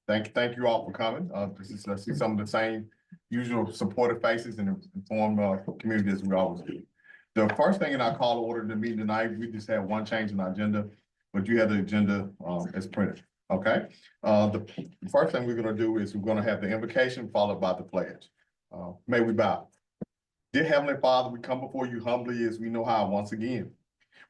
Thank you all for coming. This is, I see some of the same usual supportive faces and informed community as we always do. The first thing in our call to order the meeting tonight, we just have one change in our agenda, but you have the agenda as printed. Okay. The first thing we're going to do is we're going to have the invocation followed by the pledge. May we bow. Dear Heavenly Father, we come before you humbly as we know how once again.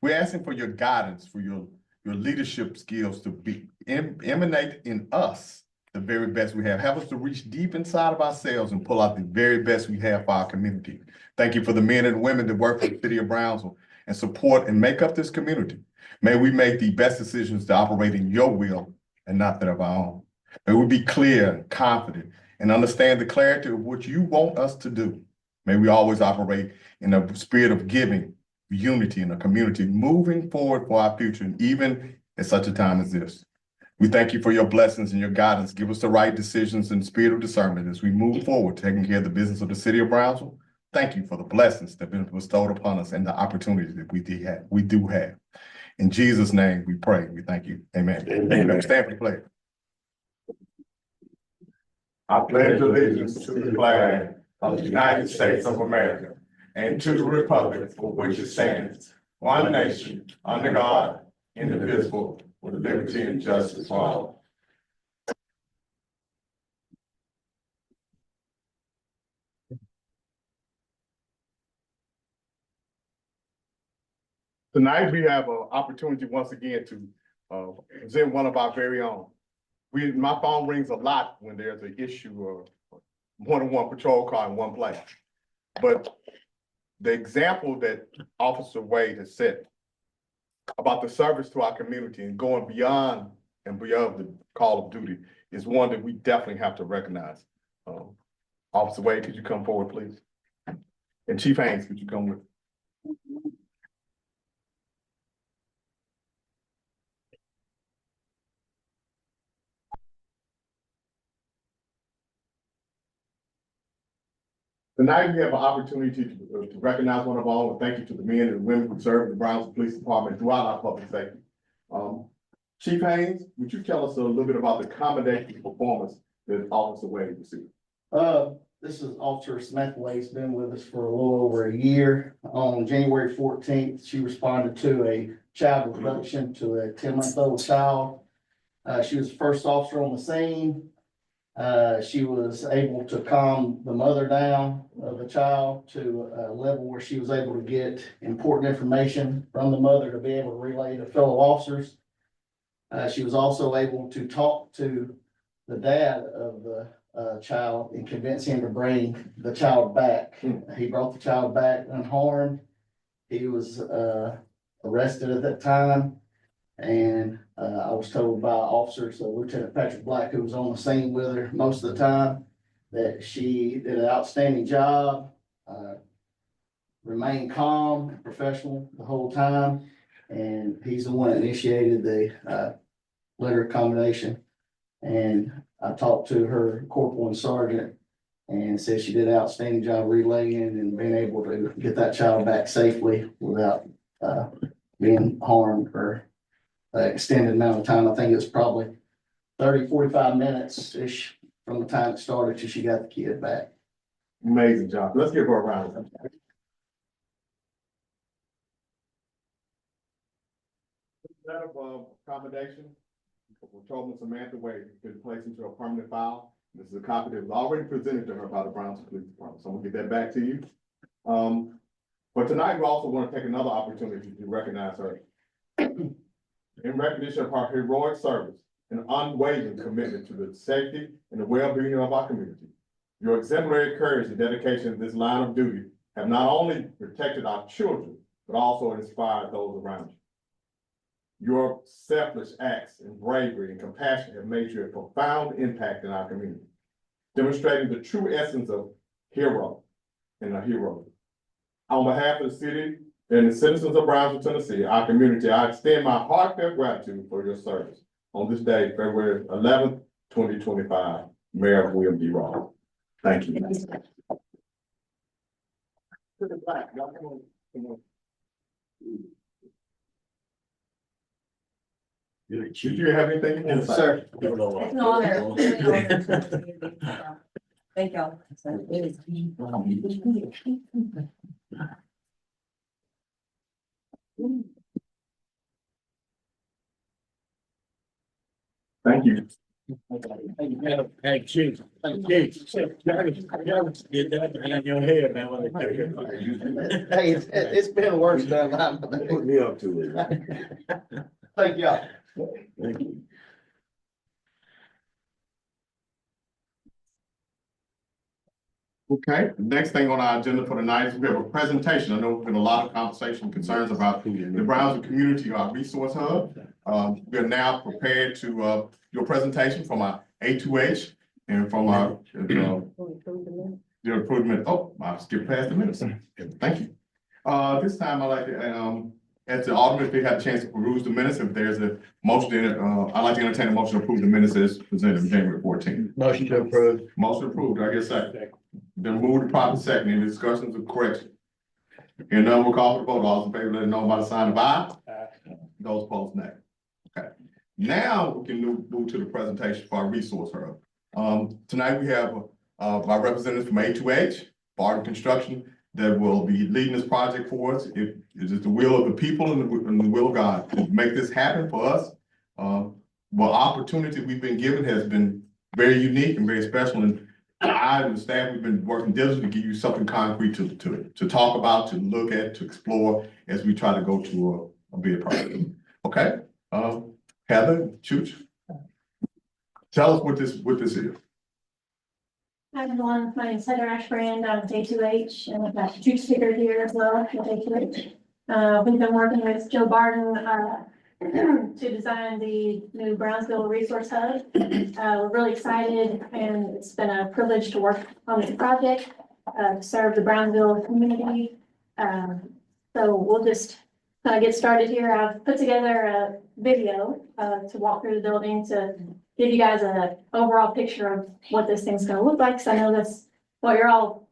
We're asking for your guidance, for your leadership skills to emanate in us the very best we have. Have us to reach deep inside of ourselves and pull out the very best we have for our community. Thank you for the men and women that work for the city of Brownsville and support and make up this community. May we make the best decisions to operate in your will and not that of our own. May we be clear and confident and understand the clarity of what you want us to do. May we always operate in a spirit of giving, unity in the community, moving forward for our future, and even at such a time as this. We thank you for your blessings and your guidance. Give us the right decisions and spirit of discernment as we move forward, taking care of the business of the city of Brownsville. Thank you for the blessings that have been bestowed upon us and the opportunities that we do have. In Jesus' name we pray. We thank you. Amen. Amen. Stand for the pledge. I pledge allegiance to the flag of the United States of America and to the republic for which it stands, one nation, under God, indivisible, with liberty and justice for all. Tonight, we have an opportunity once again to present one of our very own. My phone rings a lot when there's an issue of one-on-one patrol car in one place. But the example that Officer Wade has set about the service to our community and going beyond and beyond the call of duty is one that we definitely have to recognize. Officer Wade, could you come forward, please? And Chief Haynes, could you come with? Tonight, we have an opportunity to recognize one of our own, and thank you to the men and women who serve in the Brownsville Police Department throughout our public safety. Chief Haynes, would you tell us a little bit about the commendation performance that Officer Wade received? This is Officer Samantha Wade's been with us for a little over a year. On January 14th, she responded to a child abduction to a 10-month-old child. She was the first officer on the scene. She was able to calm the mother down of the child to a level where she was able to get important information from the mother to be able to relay to fellow officers. She was also able to talk to the dad of the child and convince him to bring the child back. He brought the child back unharmed. He was arrested at that time. And I was told by officers, Lieutenant Patrick Black, who was on the scene with her most of the time, that she did an outstanding job, remained calm and professional the whole time. And he's the one that initiated the letter of commendation. And I talked to her corporal and sergeant and said she did an outstanding job relaying and being able to get that child back safely without being harmed or extended amount of time. I think it was probably 30-45 minutes-ish from the time it started till she got the kid back. Amazing job. Let's give her a round of applause. Letter of commendation for Patrolman Samantha Wade has been placed into a permanent file. This is a copy that was already presented to her by the Brownsville Police Department. So I'm gonna get that back to you. But tonight we also want to take another opportunity to recognize her. In recognition of her heroic service and unwavering commitment to the safety and the well-being of our community. Your exemplary courage and dedication in this line of duty have not only protected our children, but also inspired those around you. Your selfless acts and bravery and compassion have made you a profound impact in our community, demonstrating the true essence of hero and a hero. On behalf of the city and the citizens of Brownsville, Tennessee, our community, I extend my heartfelt gratitude for your service on this day, February 11th, 2025, Mayor William D. Ross. Thank you. Did you have anything? you want to say? Sir. It's an honor. It's an honor. Thank y'all. Thank you. Hey, chief, get that behind your head, man, when they take it. Hey, it's been worse than that. Put me up to it. Thank y'all. Thank you. Okay, the next thing on our agenda for tonight is we have a presentation. I know there's been a lot of conversation and concerns about the Brownsville Community Resource Hub. We are now prepared to do a presentation from our A2H and from our the improvement. Oh, I skipped past the minutes. Thank you. This time I'd like to, as the alderman, if they have a chance to peruse the minutes, if there's a motion, I'd like to entertain a motion to approve the minutes as presented on January 14th. Motion to approve. Motion approved, I guess second. Then move to proper second, any discussions or corrections? Hearing none, we'll call for the vote. All those in favor, let it know by the sign of aye. Those opposed, nay. Okay. Now we can move to the presentation for our resource hub. Tonight we have our representatives from A2H, Barton Construction, that will be leading this project for us. It is the will of the people and the will of God to make this happen for us. Well, opportunity we've been given has been very unique and very special, and I and the staff, we've been working diligently to give you something concrete to talk about, to look at, to explore as we try to go to a bid process. Okay, Heather, Chooch, tell us what this is. Hi everyone, my name is Heather Ashbrand. I'm with A2H and I've got Jude Sticker here as well with A2H. We've been working with Joe Barton to design the new Brownsville Resource Hub. We're really excited and it's been a privilege to work on this project, to serve the Brownsville community. So we'll just kind of get started here. I've put together a video to walk through the building to give you guys an overall picture of what this thing's gonna look like, because I know that's what you're all,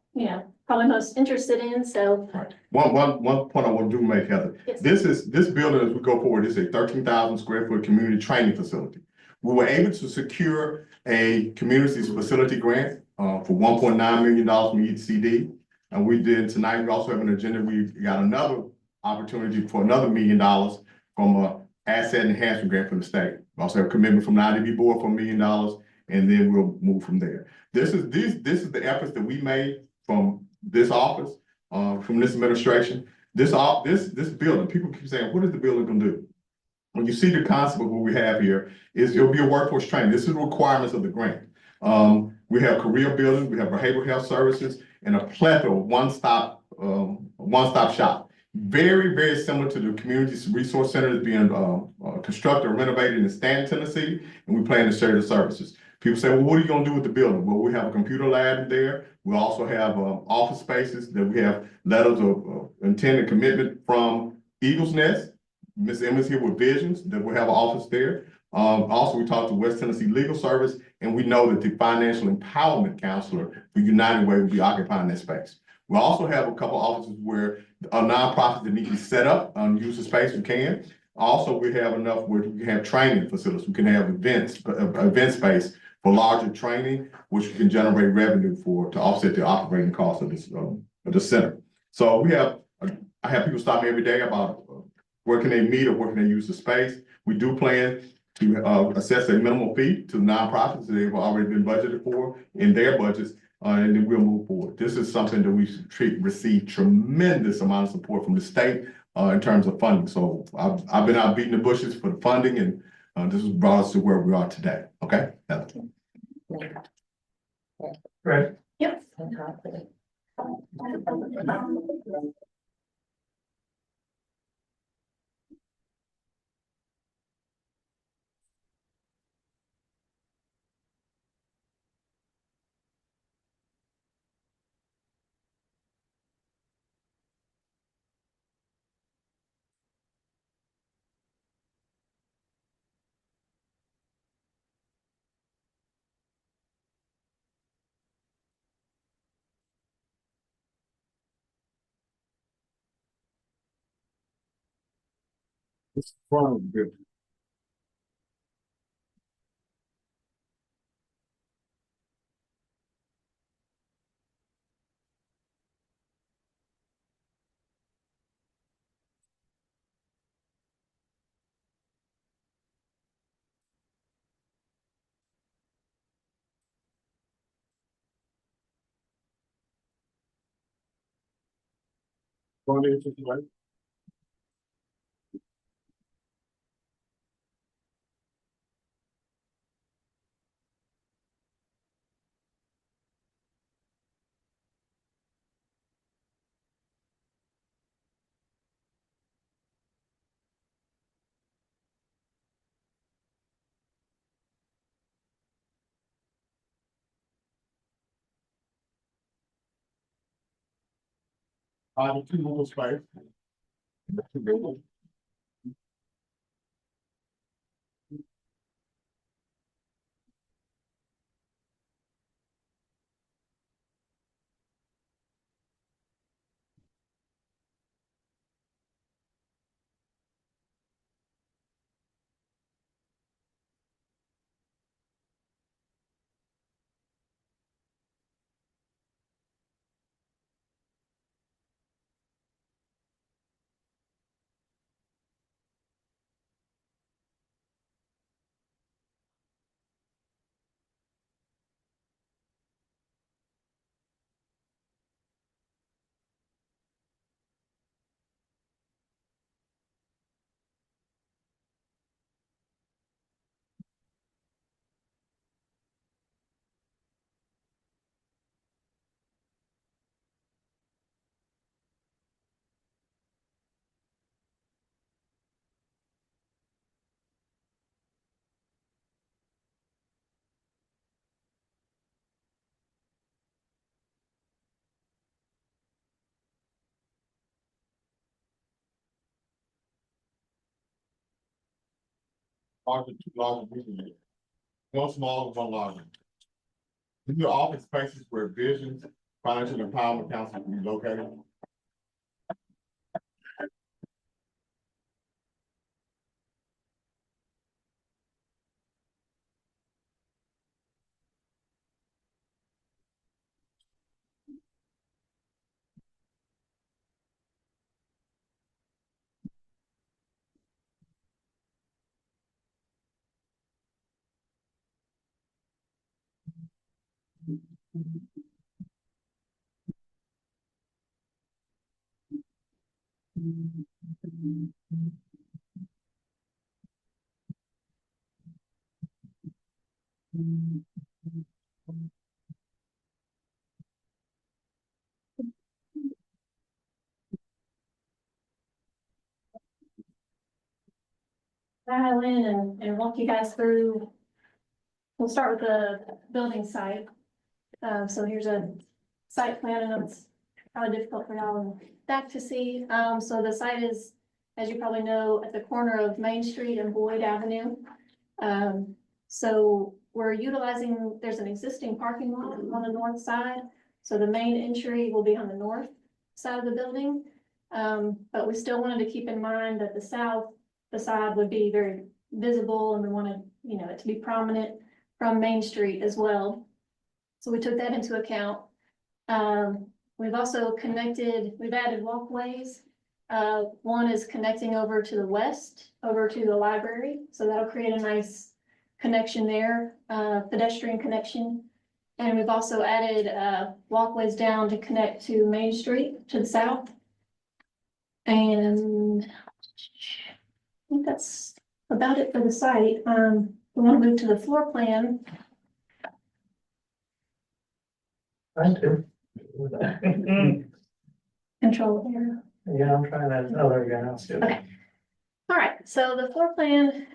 probably most interested in, so. Right. One point I want to make, Heather. Yes. This building, as we go forward, is a 13,000 square foot community training facility. We were able to secure a community facility grant for $1.9 million from ECD. And we did tonight, we also have an agenda. We got another opportunity for another $1 million from a asset enhancement grant from the state. We also have a commitment from the IDB board for $1 million, and then we'll move from there. This is the efforts that we made from this office, from this administration. This building, people keep saying, what is the building gonna do? When you see the concept of what we have here, it'll be a workforce training. This is the requirements of the grant. We have career building, we have behavioral health services, and a plethora of one-stop shop. Very, very similar to the community resource center that's being constructed or renovated in Stanton, Tennessee, and we plan to share the services. People say, well, what are you gonna do with the building? Well, we have a computer lab there. We also have office spaces that we have letters of intent and commitment from Eagles Nest. Ms. Emma's here with Visions, that we have an office there. Also, we talked to West Tennessee Legal Service, and we know that the Financial Empowerment Counselor for United Way will be occupying that space. We also have a couple offices where nonprofits that need to set up and use the space, we can. Also, we have enough where we can have training facilities. We can have event space for larger training, which can generate revenue to offset the operating costs of this of the center. So I have people stop me every day about where can they meet or where can they use the space. We do plan to assess a minimal fee to nonprofits that they've already been budgeted for in their budgets, and then we'll move forward. This is something that we receive tremendous amount of support from the state in terms of funding. So I've been out beating the bushes for the funding, and this has brought us to where we are today. Okay. Right. Yep. It's from good. Going into the way. The two little space. Are the two larger buildings. One small, one larger. These are office spaces where Visions Financial Empowerment Council will be located. Dial in and walk you guys through. We'll start with the building site. So here's a site plan, and it's probably difficult for y'all in back to see. So the site is, as you probably know, at the corner of Main Street and Boyd Avenue. So we're utilizing, there's an existing parking lot on the north side. So the main entry will be on the north side of the building. But we still wanted to keep in mind that the south facade would be very visible, and we wanted, you know, it to be prominent from Main Street as well. So we took that into account. We've also connected, we've added walkways. One is connecting over to the west, over to the library. So that'll create a nice connection there, pedestrian connection. And we've also added walkways down to connect to Main Street to the south. And I think that's about it for the site. We want to move to the floor plan. I do. Control area. Yeah, I'm trying to, oh, there we go, now it's good. Okay. All right, so the floor plan,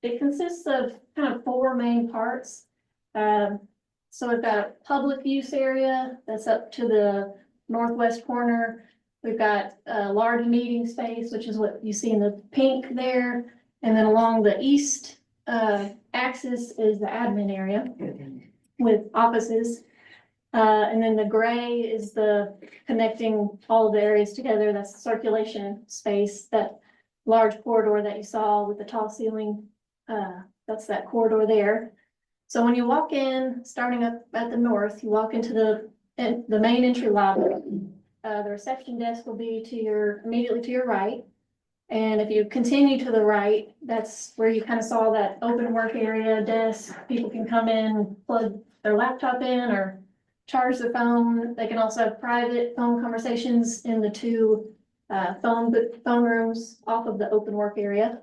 it consists of kind of four main parts. So we've got a public use area that's up to the northwest corner. We've got a large meeting space, which is what you see in the pink there. And then along the east axis is the admin area with offices. And then the gray is the connecting all of the areas together. That's the circulation space, that large corridor that you saw with the tall ceiling. That's that corridor there. So when you walk in, starting up at the north, you walk into the main entry lobby. The reception desk will be to your, immediately to your right. And if you continue to the right, that's where you kind of saw that open work area desk. People can come in, plug their laptop in, or charge their phone. They can also have private phone conversations in the two phone rooms off of the open work area.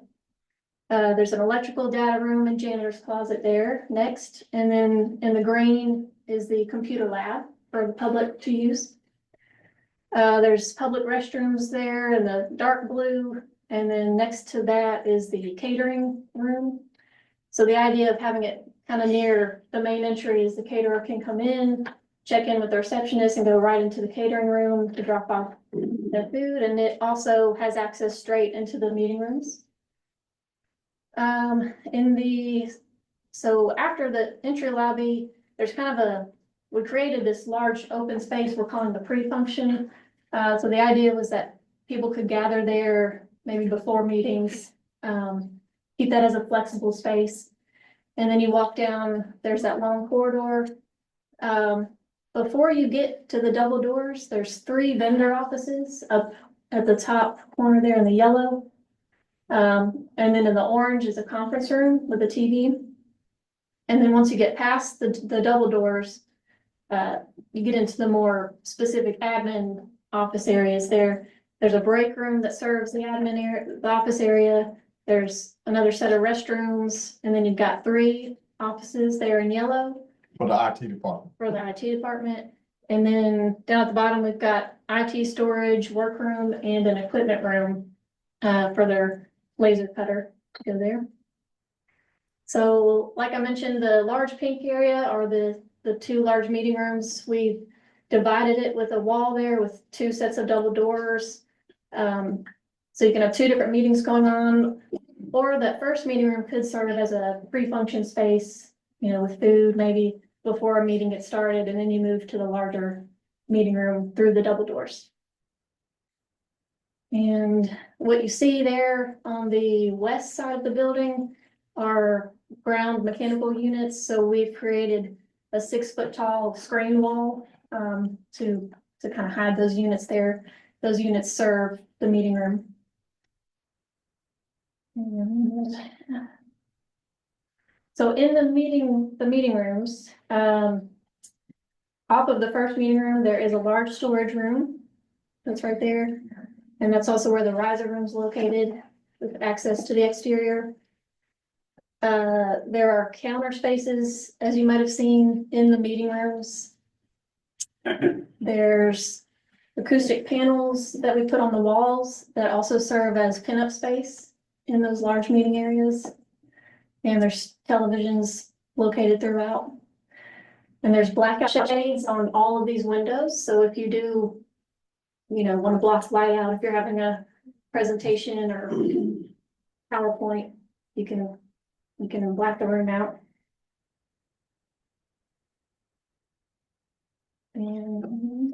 There's an electrical data room and janitor's closet there next, and then in the green is the computer lab for the public to use. There's public restrooms there in the dark blue, and then next to that is the catering room. So the idea of having it kind of near the main entry is the caterer can come in, check in with the receptionist and go right into the catering room to drop off the food, and it also has access straight into the meeting rooms. So after the entry lobby, there's kind of we created this large open space we're calling the pre-function. So the idea was that people could gather there maybe before meetings, keep that as a flexible space. And then you walk down, there's that long corridor. Before you get to the double doors, there's 3 vendor offices up at the top corner there in the yellow. And then in the orange is a conference room with a TV. And then once you get past the double doors, you get into the more specific admin office areas there. There's a break room that serves the admin area, the office area. There's another set of restrooms, and then you've got 3 offices there in yellow. For the IT department. For the IT department. And then down at the bottom, we've got IT storage, workroom, and an equipment room for their laser cutter to go there. So like I mentioned, the large pink area are the 2 large meeting rooms. We've divided it with a wall there with 2 sets of double doors. So you can have 2 different meetings going on, or that first meeting room could serve as a pre-function space, with food maybe before a meeting gets started, and then you move to the larger meeting room through the double doors. And what you see there on the west side of the building are ground mechanical units. So we've created a 6-foot tall screen wall to kind of hide those units there. Those units serve the meeting room. And so in the meeting rooms, off of the first meeting room, there is a large storage room that's right there. And that's also where the riser room is located with access to the exterior. There are counter spaces, as you might have seen in the meeting rooms. There's acoustic panels that we put on the walls that also serve as pinup space in those large meeting areas. And there's televisions located throughout. And there's blackout shades on all of these windows. So if you do, want to block light out, if you're having a presentation or PowerPoint, you can black the room out. And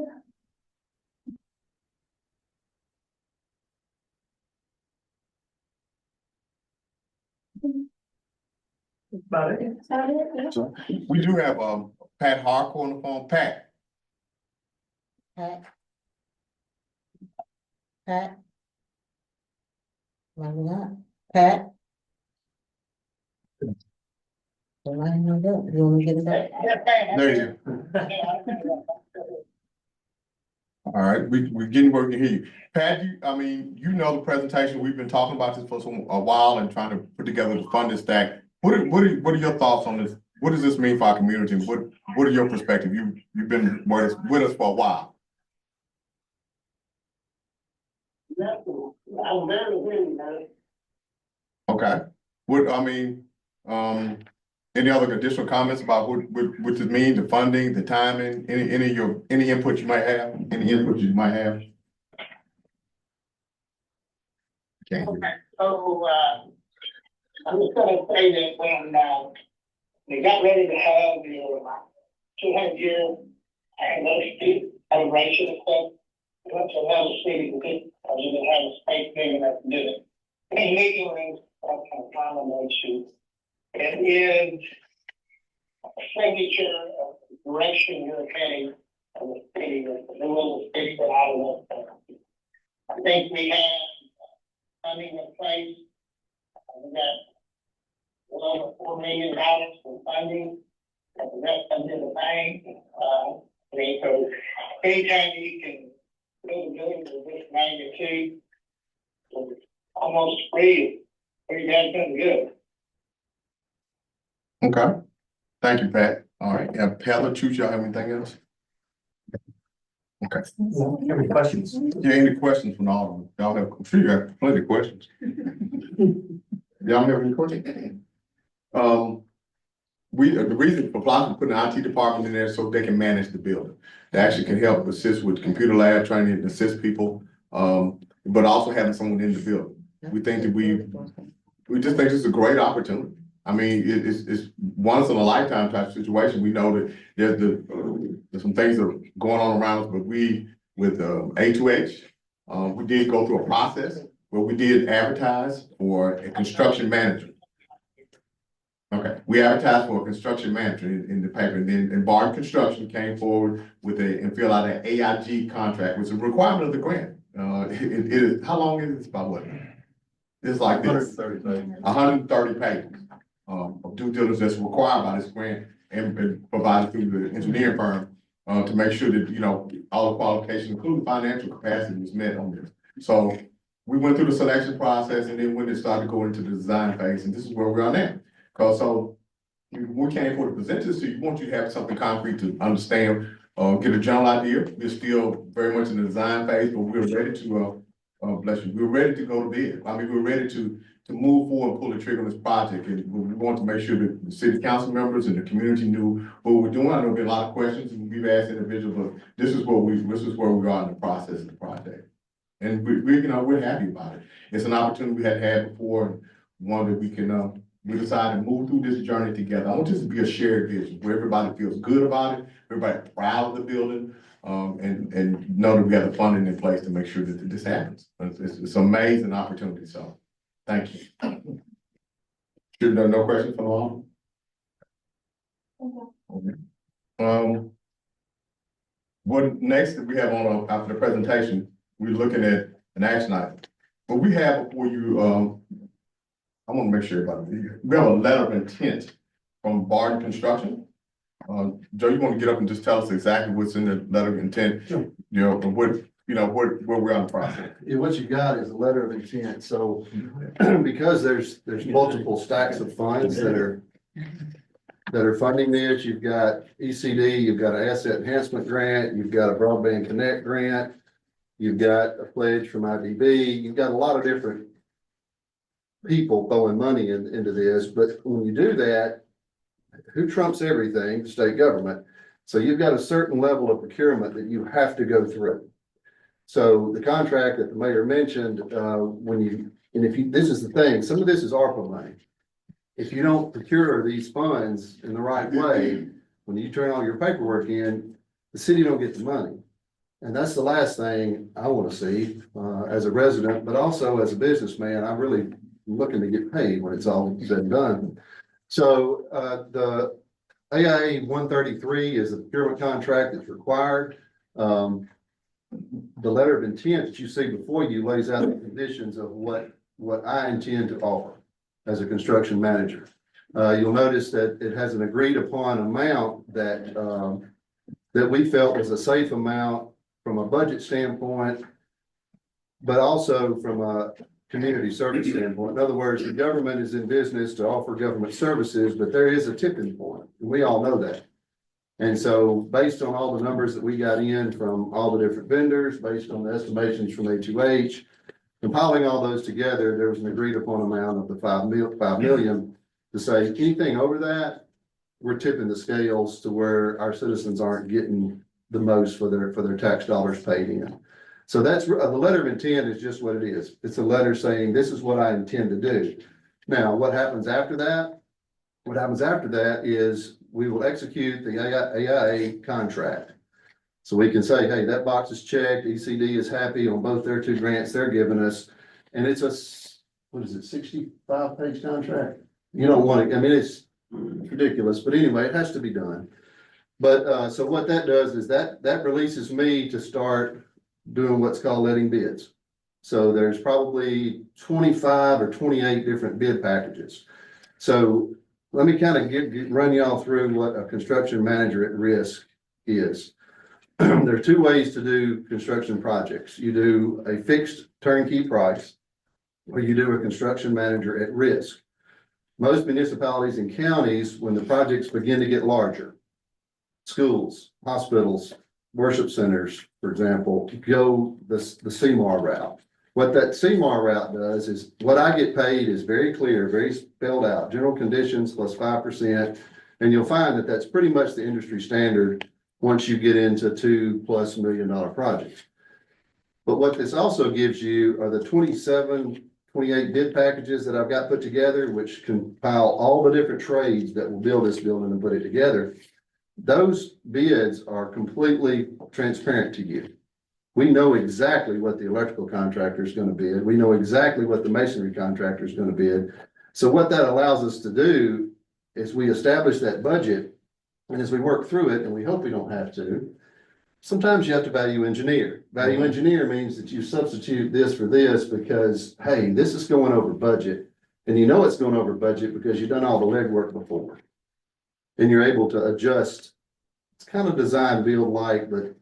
About it. that's about it, yeah. So we do have Pat Harcourt on the phone. Pat. Pat. Pat. Maybe not. Pat. The line hung up. You want me to get it back? There you go. All right, we're getting where we can hear you. Pat, you know the presentation. We've been talking about this for a while and trying to put together the funding stack. What are your thoughts on this? What does this mean for our community? What are your perspective? You've been with us for a while. Okay. Any other additional comments about what this means, the funding, the timing, any input you might have, Okay. Okay, so, I'm just gonna say that when, we got ready to have the 200-year anniversary celebration and stuff, we went to another city to get, we didn't have a space big enough to do it. And meeting rooms, that kind of common issue. It is a signature of the direction you're heading of the city, the little city that I live in. I think we have funding in place. We got well over $4 million for funding. The rest of the bank, I mean, so anytime you can build a building of this magnitude, almost free, pretty damn good. Okay, thank you, Pat. All right, yeah, Heather, Chooch, y'all have anything else? Okay, Have any questions? yeah, any questions from all of them? Y'all have, I'm sure you have plenty of questions. Y'all have any questions? The reason for Blossom putting the IT department in there so they can manage the building. They actually can help assist with computer lab training and assist people, but also having someone in the building. We think that we just think it's a great opportunity. I mean, it's once in a lifetime type situation. We know that there's some things that are going on around us, but with A2H, we did go through a process where we did advertise for a construction manager. Okay, we advertised for a construction manager in the paper, and then Barton Construction came forward with and filled out an AIG contract, which is a requirement of the grant. It is, how long is it? About what? It's like this. 130 pages of due diligence that's required by this grant and provided through the engineering firm to make sure that, you know, all the qualifications, including financial capacity, was met on this. So we went through the selection process, and then when it started going into the design phase, and this is where we are now. Cause so we came for to present this to you, want you to have something concrete to understand, get a general idea. We're still very much in the design phase, but we're ready to, bless you, we're ready to go to bid. I mean, we're ready to move forward and pull the trigger on this project. And we want to make sure that the city council members and the community knew what we're doing. I know there'll be a lot of questions, and we've asked individuals, but this is where we are in the process of the project. And we you know, we're happy about it. It's an opportunity we hadn't had before, and one that we can, we decided to move through this journey together. I want this to be a shared vision where everybody feels good about it, everybody proud of the building, and know that we have the funding in place to make sure that this happens. It's an amazing opportunity, so thank you. Sure, no questions from all? Okay. What next that we have on after the presentation, we're looking at an action item. What we have before you, I want to make sure about it. We have a letter of intent from Barton Construction. Joe, you want to get up and just tell us exactly what's in the letter of intent? Sure. You know, where we're on the process. Yeah, what you got is a letter of intent, so because there's multiple stacks of funds that are funding this, you've got ECD, you've got an asset enhancement grant, you've got a broadband connect grant, you've got a pledge from IDB, you've got a lot of different people throwing money into this, but when you do that, who trumps everything? The state government. So you've got a certain level of procurement that you have to go through. So the contract that the mayor mentioned, this is the thing, some of this is ARPA money. If you don't procure these funds in the right way, when you turn all your paperwork in, the city don't get the money. And that's the last thing I want to see as a resident, but also as a businessman. I'm really looking to get paid when it's all said and done. So the AIA 133 is a procurement contract that's required. The letter of intent that you see before you lays out the conditions of what I intend to offer as a construction manager. You'll notice that it has an agreed upon amount that we felt was a safe amount from a budget standpoint, but also from a community service standpoint. In other words, the government is in business to offer government services, but there is a tipping point, and we all know that. And so based on all the numbers that we got in from all the different vendors, based on the estimations from A2H, compiling all those together, there was an agreed upon amount of the 5 million to say anything over that, we're tipping the scales to where our citizens aren't getting the most for their tax dollars paid in. So that's the letter of intent is just what it is. It's a letter saying this is what I intend to do. Now, what happens after that? What happens after that is we will execute the AIA contract. So we can say, hey, that box is checked. ECD is happy on both their 2 grants they're giving us. And it's a, 65-page contract? You don't want to, I mean, it's ridiculous, but anyway, it has to be done. But so what that does is that releases me to start doing what's called letting bids. So there's probably 25 or 28 different bid packages. So let me kind of run y'all through what a construction manager at risk is. there are two ways to do construction projects. You do a fixed turnkey price, or you do a construction manager at risk. Most municipalities and counties, when the projects begin to get larger, schools, hospitals, worship centers, for example, go the CMAR route. What that CMAR route does is, what I get paid is very clear, very spelled out, general conditions plus 5%. And you'll find that that's pretty much the industry standard once you get into $2+ million projects. But what this also gives you are the 27, 28 bid packages that I've got put together, which compile all the different trades that will build this building and put it together. Those bids are completely transparent to you. We know exactly what the electrical contractor is going to bid. We know exactly what the masonry contractor is going to bid. So what that allows us to do is we establish that budget, and as we work through it, and we hope we don't have to, sometimes you have to value engineer. Value engineer means that you substitute this for this because, hey, this is going over budget. And you know it's going over budget because you've done all the legwork before. And you're able to adjust. It's kind of design build like, but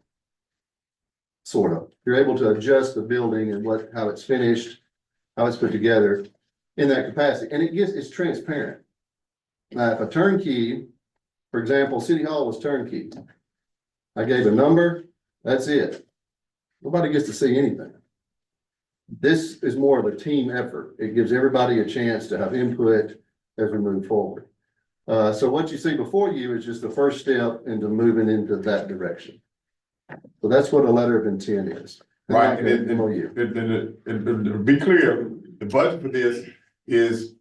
sort of. You're able to adjust the building and how it's finished, how it's put together in that capacity. And it's transparent. Now, if a turnkey, for example, City Hall was turnkey. I gave a number, that's it. Nobody gets to see anything. This is more of a team effort. It gives everybody a chance to have input as we move forward. So what you see before you is just the first step into moving into that direction. So that's what a letter of intent is. Right, and be clear, the budget for this is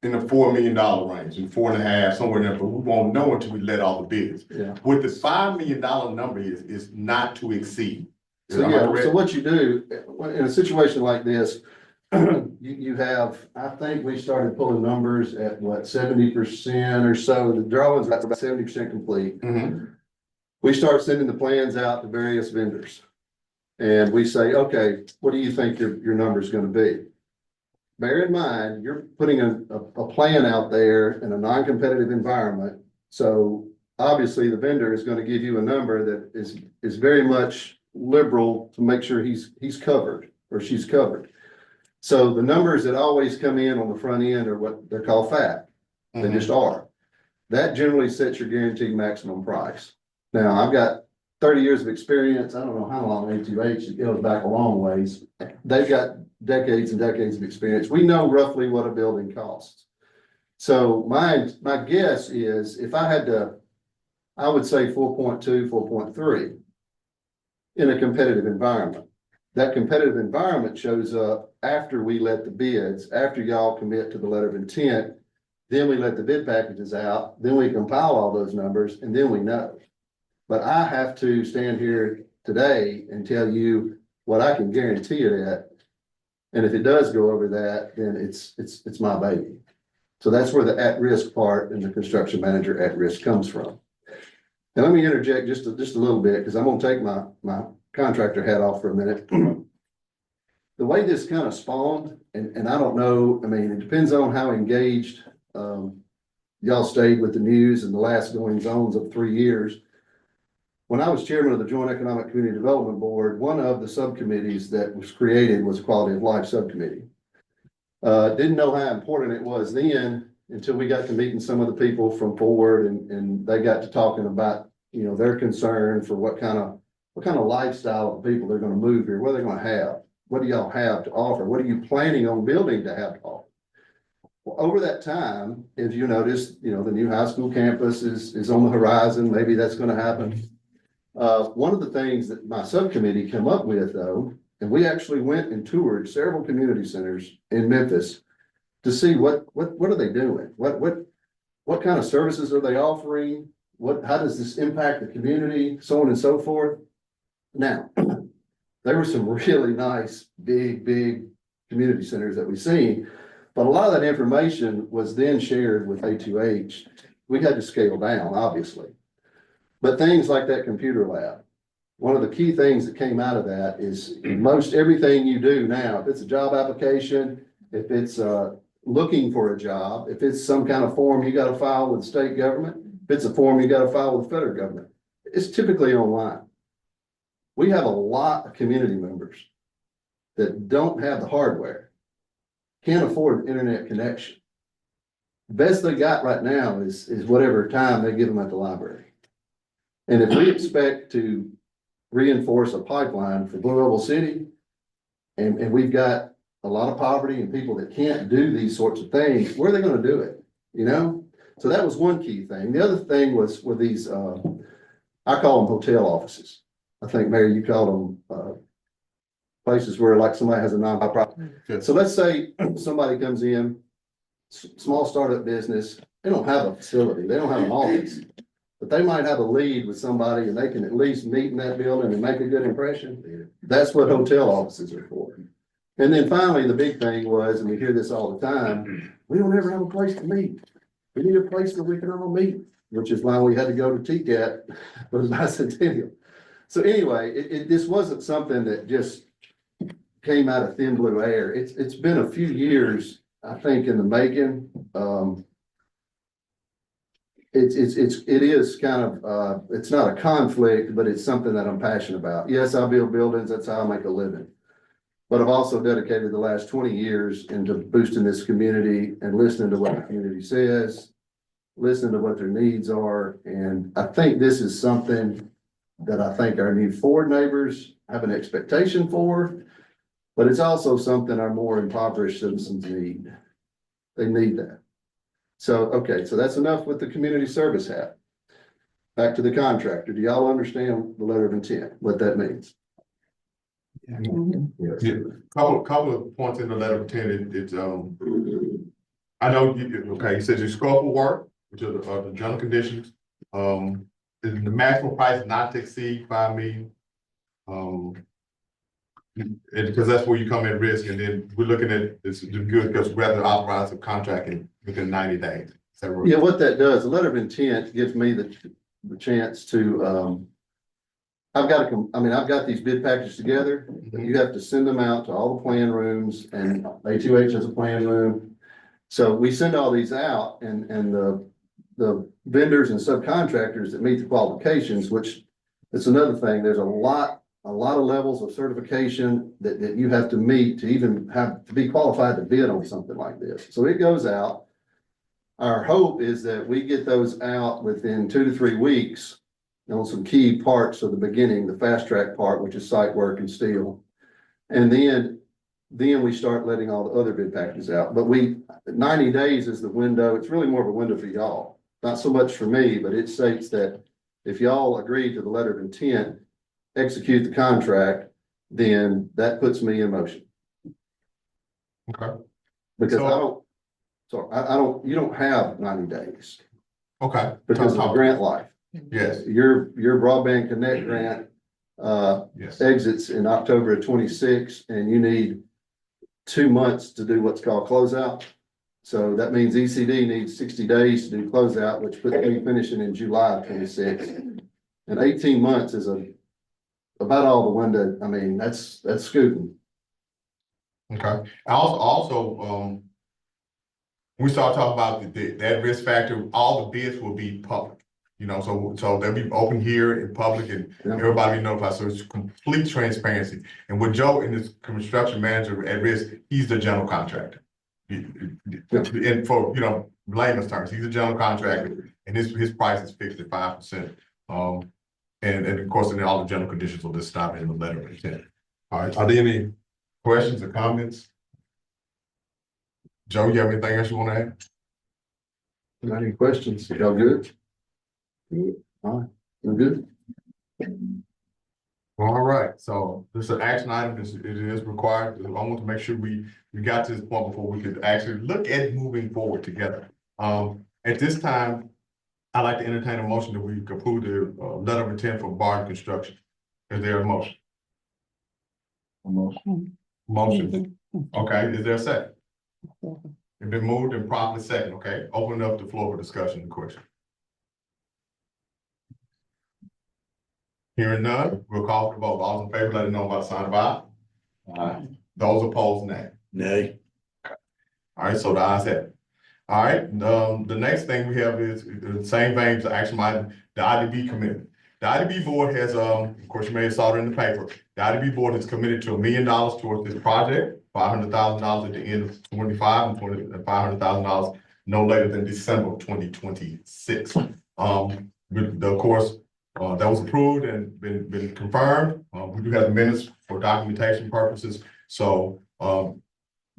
in the $4 million range, and 4.5, somewhere in there, but we won't know until we let all the bids. Yeah. What the $5 million number is not to exceed. So so what you do in a situation like this, you have, I think we started pulling numbers at what, 70% or so. The drawings are about 70% complete. Mhm. We start sending the plans out to various vendors. And we say, okay, what do you think your number is going to be? Bear in mind, you're putting a plan out there in a non-competitive environment. So obviously the vendor is going to give you a number that is very much liberal to make sure he's covered or she's covered. So the numbers that always come in on the front end are what they're called fat. They just are. That generally sets your guaranteed maximum price. Now, I've got 30 years of experience. I don't know how long A2H, it goes back a long ways. They've got decades and decades of experience. We know roughly what a building costs. So my guess is if I had to, I would say 4.2, 4.3 in a competitive environment. That competitive environment shows up after we let the bids, after y'all commit to the letter of intent, then we let the bid packages out, then we compile all those numbers, and then we know. But I have to stand here today and tell you what I can guarantee it at. And if it does go over that, then it's my baby. So that's where the at-risk part and the construction manager at risk comes from. Now, let me interject just a little bit, because I'm gonna take my contractor hat off for a minute. The way this kind of spawned, and I don't know, I mean, it depends on how engaged y'all stayed with the news and the last goings ons of 3 years. When I was chairman of the Joint Economic Community Development Board, one of the subcommittees that was created was Quality of Life Subcommittee. Didn't know how important it was then until we got to meeting some of the people from Forward and they got to talking about, their concern for what kind of lifestyle of people they're going to move here, what are they going to have? What do y'all have to offer? What are you planning on building to have to offer? Well, over that time, if you notice, the new high school campus is on the horizon. Maybe that's going to happen. One of the things that my subcommittee came up with, though, and we actually went and toured several community centers in Memphis to see what are they doing? What kind of services are they offering? How does this impact the community? So on and so forth. Now, there were some really nice, big community centers that we've seen, but a lot of that information was then shared with A2H. We had to scale down, obviously. But things like that computer lab, one of the key things that came out of that is most everything you do now, if it's a job application, if it's looking for a job, if it's some kind of form you got to file with state government, if it's a form you got to file with federal government, it's typically online. We have a lot of community members that don't have the hardware, can't afford internet connection. Best they got right now is whatever time they give them at the library. And if we expect to reinforce a pipeline for Blue Oval City, and we've got a lot of poverty and people that can't do these sorts of things, where are they gonna do it, you know? So that was one key thing. The other thing was with these, I call them hotel offices. I think, Mayor, you call them, places where like somebody has a non-profit. Good. So let's say somebody comes in, small startup business, they don't have a facility, they don't have an office. But they might have a lead with somebody and they can at least meet in that building and make a good impression. That's what hotel offices are for. And then finally, the big thing was, and we hear this all the time, we don't ever have a place to meet. We need a place where we can all meet, which is why we had to go to TCAT for the bicentennial. So anyway, this wasn't something that just came out of thin blue air. It's been a few years, I think, in the making. It is kind of, it's not a conflict, but it's something that I'm passionate about. Yes, I build buildings. That's how I make a living. But I've also dedicated the last 20 years into boosting this community and listening to what the community says, listening to what their needs are. And I think this is something that I think our new Ford neighbors have an expectation for, but it's also something our more impoverished citizens need. They need that. So, okay, so that's enough with the community service hat. Back to the contractor. Do y'all understand the letter of intent, what that means? Yeah, couple of points in the letter of intent, I know, you said your scope of work, which are the general conditions. The maximum price not to exceed 5 million. And because that's where you come at risk, and then we're looking at, it's good because we have to authorize a contract within 90 days. Yeah, what that does, the letter of intent gives me the chance to, I've got these bid packages together, but you have to send them out to all the plan rooms, and A2H has a plan room. So we send all these out, and the vendors and subcontractors that meet the qualifications, which is another thing, there's a lot of levels of certification that you have to meet to even have to be qualified to bid on something like this. So it goes out. Our hope is that we get those out within 2 to 3 weeks on some key parts of the beginning, the fast track part, which is site work and steel. And then we start letting all the other bid packages out. But 90 days is the window. It's really more of a window for y'all. Not so much for me, but it states that if y'all agree to the letter of intent, execute the contract, then that puts me in motion. Okay. Because you don't have 90 days Okay. because of the grant life. Yes. Your Broadband Connect grant Yes. exits in October of 26, and you need 2 months to do what's called closeout. So that means ECD needs 60 days to do closeout, which puts me finishing in July of 26. And 18 months is about all the window. I mean, that's scooting. Okay. Also, we start talking about that risk factor, all the bids will be public. You know, so they'll be open here in public, and everybody be notified. So it's complete transparency. And with Joe and his construction manager at risk, he's the general contractor. And for, layman's terms, he's a general contractor, and his price is fixed at 5%. And of course, then all the general conditions will just stop in the letter of intent. All right, are there any questions or comments? Joe, you have anything else you want to add? Got any questions? Y'all good? Good. All right, you're good. All right, so this is an action item, it is required. I want to make sure we got to this point before we could actually look at moving forward together. At this time, I'd like to entertain a motion that we approve the letter of intent for Barton Construction. Is there a motion? Motion. Okay, is there a second? It's been moved and properly second, okay? Open up the floor for discussion and question. Hearing none, we'll call for the vote. All in favor, let it know by the sign of aye. Aye. Those opposed, nay. Nay. All right, so the ayes have it. All right, the next thing we have is the same vein, the action item, the IDB commitment. The The IDB board has, of course, you may have saw it in the paper. The IDB board has committed to $1 million towards this project, $500,000 at the end of 25 and $500,000 no later than December of 2026. Of course, that was approved and been confirmed. We do have the minutes for documentation purposes. So,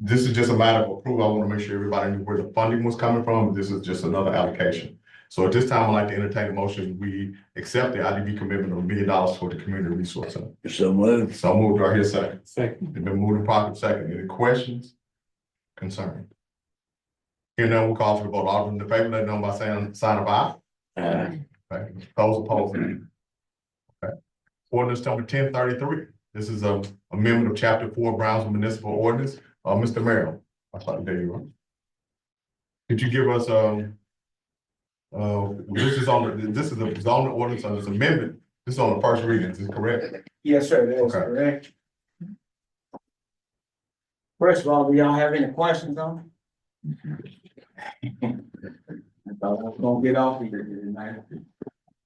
this is just a matter of approval. I want to make sure everybody knew where the funding was coming from. This is just another allocation. So at this time, I'd like to entertain a motion. We accept the IDB commitment of $1 million for the community resource center. So moved. So moved. Do I hear a second? Second. It's been moved and properly second. Any questions? Concerns? Here none, we'll call for the vote. All in favor, let it know by saying sign of aye. Aye. Okay. Those opposed? Okay. Ordinance number 1033. This is a amendment of chapter 4 Brownsville Municipal Ordinance. Mr. Merrill, I thought there you are. Could you give us, this is the zoning ordinance on this amendment. This is on the first reading, is this correct? Yes, sir, that is Okay. correct. First of all, do y'all have any questions on it? I thought I was gonna get off of here tonight.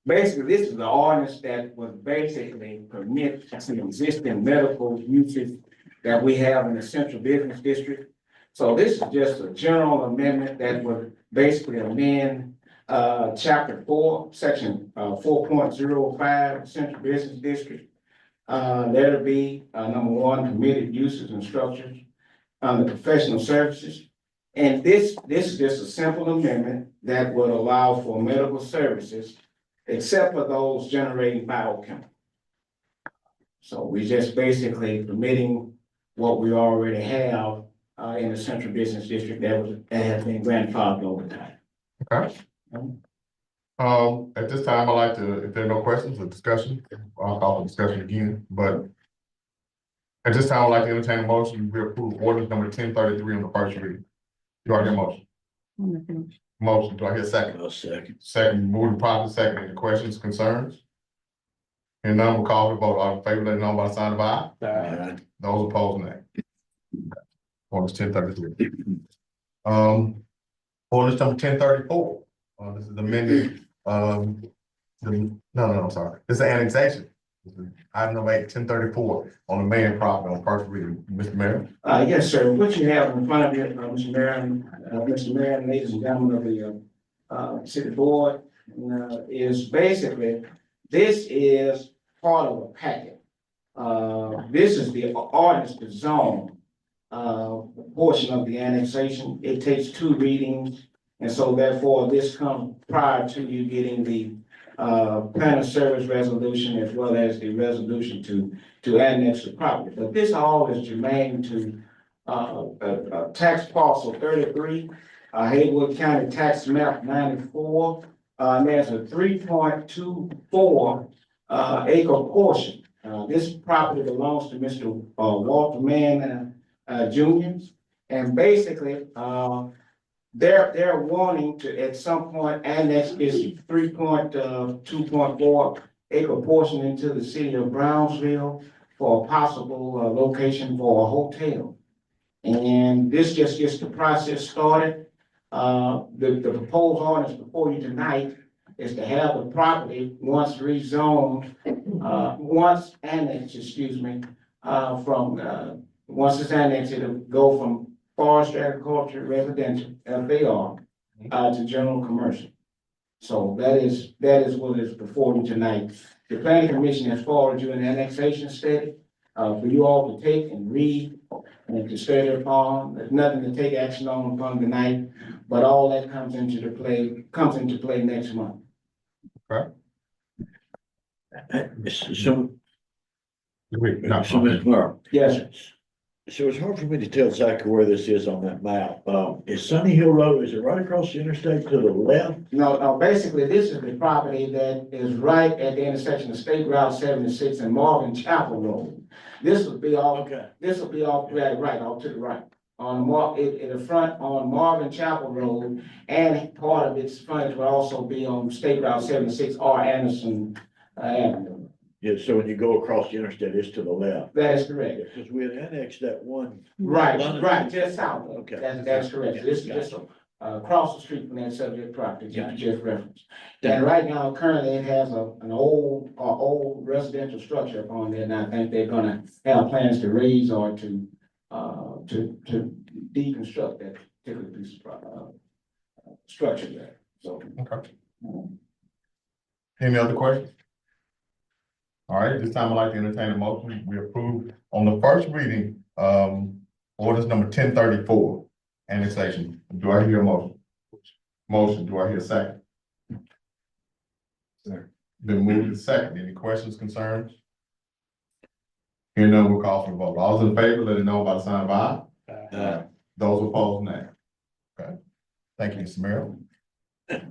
Basically, this is the ordinance that would basically permit some existing medical uses that we have in the central business district. So this is just a general amendment that would basically amend chapter 4, section 4.05, central business district. That'll be number 1, permitted uses and structures under professional services. And this is just a simple amendment that would allow for medical services, except for those generating biochemical. So we just basically permitting what we already have in the central business district that has been grandfathered over time. Okay. At this time, I'd like to, if there are no questions or discussion, I'll call for discussion again, but at this time, I'd like to entertain a motion, we approve ordinance number 1033 on the first reading. Do I hear a motion? Motion, do I hear a second? A second. Second, moving properly second, any questions, concerns? And none, we'll call for the vote, all in favor, let it know by the sign of aye. Aye. Those opposed, nay. Ordinance 1033. Ordinance number 1034, this is amending, I'm sorry, this is annexation. This is item number 8, 1034, on the main property on first reading, Mr. Mayor. Yes, sir. What you have in front of you, Mr. Mayor, ladies and gentlemen of the city board, is basically, this is part of a packet. This is the ordinance to zone portion of the annexation. It takes 2 readings, and so therefore this comes prior to you getting the plan of service resolution as well as the resolution to annex the property. But this all is germane to tax parcel 33, Haywood County Tax Map 94. And there's a 3.24 acre portion. This property belongs to Mr. Walter Mann Jr. And basically, they're wanting to, at some point, annex this 2.4 acre portion into the city of Brownsville for a possible location for a hotel. And this just gets the process started. The proposed ordinance before you tonight is to have the property once rezoned, once annexed, once it's annexed, it'll go from forest agriculture, residential, FAR, to general commercial. So that is what is before you tonight. The planning commission has forwarded you an annexation study, for you all to take and read and to study upon. There's nothing to take action on upon tonight, but all that comes into play next month. So, Mr. Mark. Yes, sir. So it's hard for me to tell exactly where this is on that map. Is Sunny Hill Road, is it right across the interstate to the left? No, basically, this is the property that is right at the intersection of State Route 76 and Marvin Chapel Road. This would be all, Okay. right, off to the right. In the front on Marvin Chapel Road, and part of its frontage will also be on State Route 76 or Anderson Avenue. Yeah, so when you go across the interstate, it's to the left. That is correct. Because we had annexed that one. Right, just south. Okay. That's correct. This is just across the street from that subject property, that you just referenced. And right now, currently, it has an old residential structure upon there, and I think they're gonna have plans to raise or to deconstruct that particular piece of, structure there, so. Okay. Any other questions? All right, this time I'd like to entertain a motion. We approve on the first reading, orders number 1034, annexation. Do I hear a motion? Motion, do I hear a second? Been moved to second. Any questions, concerns? Hearing none, we'll call for the vote. All those in favor, let it know by the sign of aye. Those opposed, nay. Okay. Thank you, Mr. Merrill.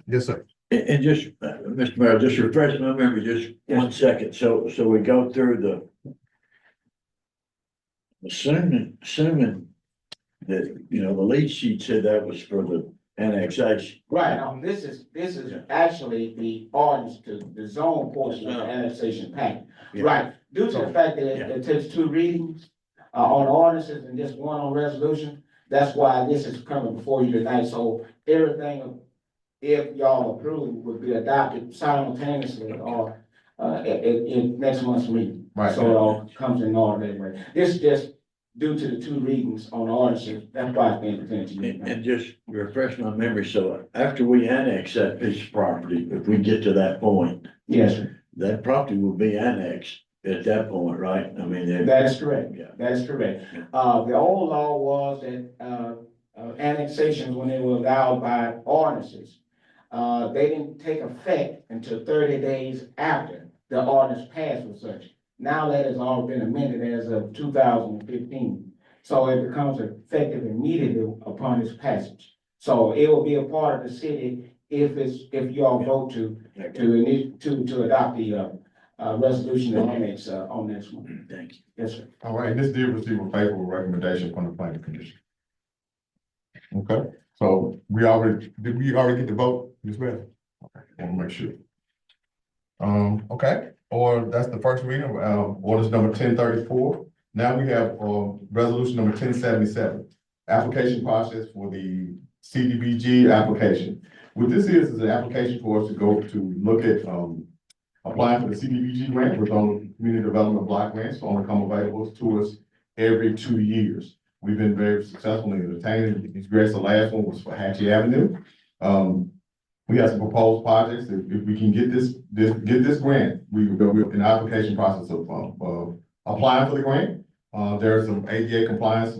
Yes, sir. And just, Mr. Mayor, just refresh my memory, just 1 second. So we go through assuming that, you know, the lead sheet said that was for the annexation. Right, this is actually the ordinance to the zone portion of the annexation pact. Yeah. Right, due to the fact that it takes 2 readings, on ordinances and just 1 on resolution, that's why this is coming before you tonight, so everything, if y'all approve, would be adopted simultaneously or, in next month's meeting. Right. So it all comes in order that way. This is just due to the 2 readings on ordinances, that's why it's being presented to you. And just refresh my memory, so after we annex that piece of property, if we get to that point, Yes, sir. that property will be annexed at that point, right? I mean, That is correct. Yeah. That is correct. The old law was that, annexations, when they were allowed by ordinances, they didn't take effect until 30 days after the ordinance passed with such. Now that has all been amended as of 2015. So it becomes effective immediately upon its passage. So it will be a part of the city if you all vote to adopt the, resolution that annex, on next one. thank you. Yes, sir. All right, and this did receive a favorable recommendation from the planning commission. Okay, so did we already get the vote, Ms. Beth? Okay, want to make sure. Okay, or that's the first reading, orders number 1034. Now we have, resolution number 1077, application process for the CDBG application. What this is an application for us to go to look at, applying for the CDBG grant, which on community development block grants, only come available to us every 2 years. We've been very successful in obtaining these grants. The last one was for Hatchie Avenue. We have some proposed projects. If we can get this grant, we will go in the application process of applying for the grant. There's some ADA compliance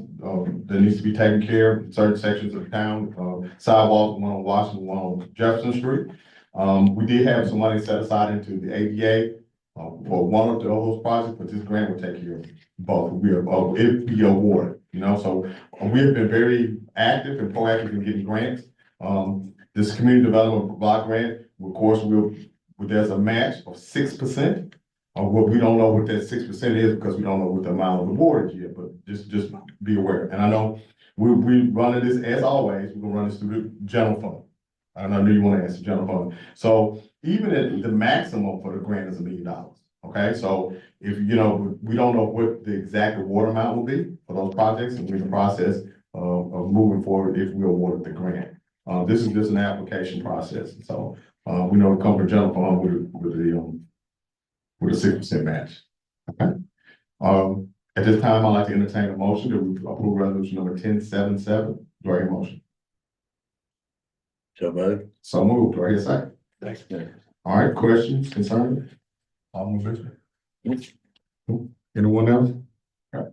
that needs to be taken care of in certain sections of town, sidewalks, one on Washington, one on Jefferson Street. We did have some money set aside into the ADA for one of those projects, but this grant will take care of both. If we award, you know, so we have been very active and proactive in getting grants. This community development block grant, of course, there's a match of 6%. What we don't know what that 6% is because we don't know what the amount of the board is yet, but just be aware. And I know we running this as always, we're gonna run this through the general fund. And I know you want to answer general fund. So even at the maximum for the grant is $1 million. Okay, so if you know, we don't know what the exact award amount will be for those projects, and we're in the process of moving forward if we award the grant. This is just an application process. So we know it comes from general fund with a 6% match. Okay. At this time, I'd like to entertain a motion that we approve resolution number 1077. Do I hear a motion? So moved. So moved. Do I hear a second? Thanks. All right, questions, concerns? Anyone else? Okay.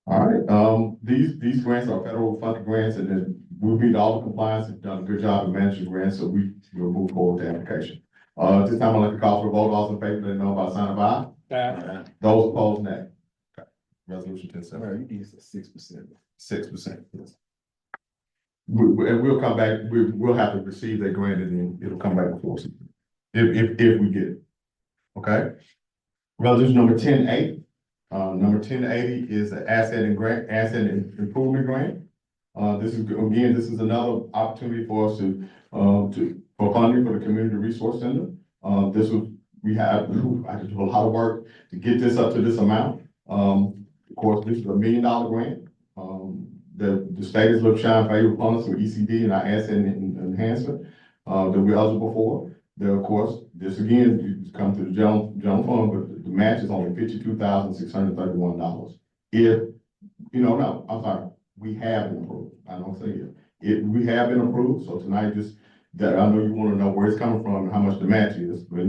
All right, these grants are federal funded grants, and then we'll meet all the compliance and done a good job of managing grants, so we will move forward with the application. This time I'd like to call for a vote. All those in favor, let it know by sign of aye. Those opposed, nay. Okay. Resolution 1077. You need 6%. 6%, yes. We'll come back, we'll have to receive that grant and then it'll come back before us. If we get it. Okay? Resolution number 1080. Number 1080 is an asset improvement grant. This is another opportunity for us for funding for the Community Resource Center. I had to do a lot of work to get this up to this amount. Of course, this is $1 million grant. the state has looked shine favor upon us with ECD and our asset enhancement, that we're eligible for. There, of course, this again, you come to the general fund, but the match is only $52,631. If, no, I'm sorry, we have been approved. I don't say it. We have been approved, so tonight just, that I know you want to know where it's coming from and how much the match is, but